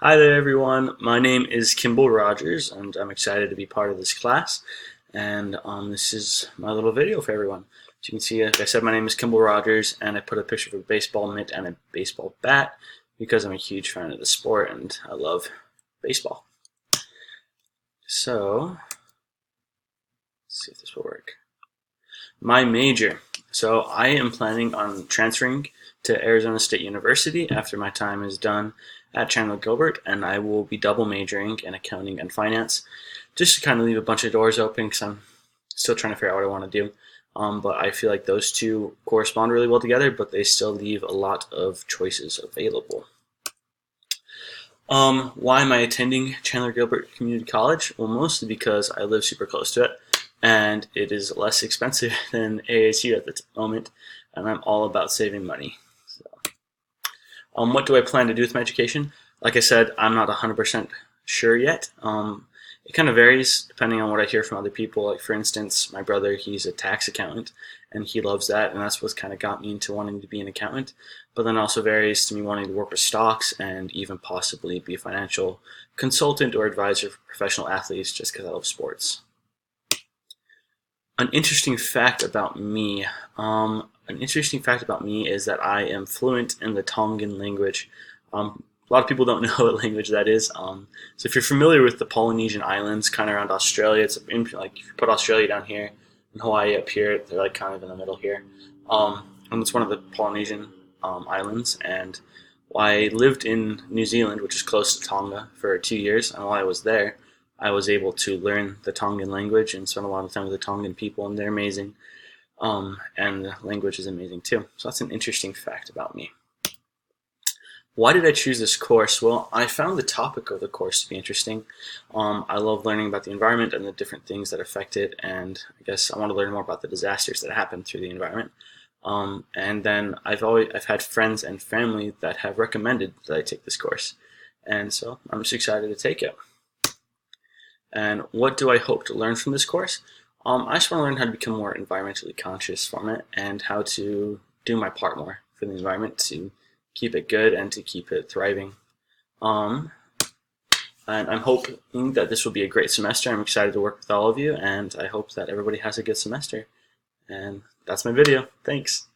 Hi there everyone, my name is Kimball Rogers and I'm excited to be part of this class, and this is my little video for everyone. As you can see, like I said, my name is Kimball Rogers and I put a picture of a baseball mitt and a baseball bat because I'm a huge fan of the sport and I love baseball. So, let's see if this will work. My major. So I am planning on transferring to Arizona State University after my time is done at Chandler Gilbert, and I will be double majoring in accounting and finance, just to kind of leave a bunch of doors open because I'm still trying to figure out what I want to do. But I feel like those two correspond really well together, but they still leave a lot of choices available. Why am I attending Chandler Gilbert Community College? Well, mostly because I live super close to it, and it is less expensive than ASU at the moment, and I'm all about saving money. So, what do I plan to do with my education? Like I said, I'm not 100% sure yet. It kind of varies depending on what I hear from other people. Like, for instance, my brother, he's a tax accountant, and he loves that, and that's what's kind of got me into wanting to be an accountant. But then also varies to me wanting to work with stocks and even possibly be a financial consultant or advisor for professional athletes just because I love sports. An interesting fact about me. Is that I am fluent in the Tongan language. A lot of people don't know what language that is. So if you're familiar with the Polynesian islands, kind of around Australia, it's like if you put Australia down here and Hawaii up here, they're like kind of in the middle here. And it's one of the Polynesian islands. And I lived in New Zealand, which is close to Tonga, for 2 years. And while I was there, I was able to learn the Tongan language and spend a lot of time with the Tongan people, and they're amazing. And the language is amazing too. So that's an interesting fact about me. Why did I choose this course? Well, I found the topic of the course to be interesting. I love learning about the environment and the different things that affect it, and I guess I want to learn more about the disasters that happen through the environment. And then I've had friends and family that have recommended that I take this course, and so I'm just excited to take it. And what do I hope to learn from this course? I just want to learn how to become more environmentally conscious from it and how to do my part more for the environment to keep it good and to keep it thriving. And I'm hoping that this will be a great semester. I'm excited to work with all of you, and I hope that everybody has a good semester. And that's my video. Thanks.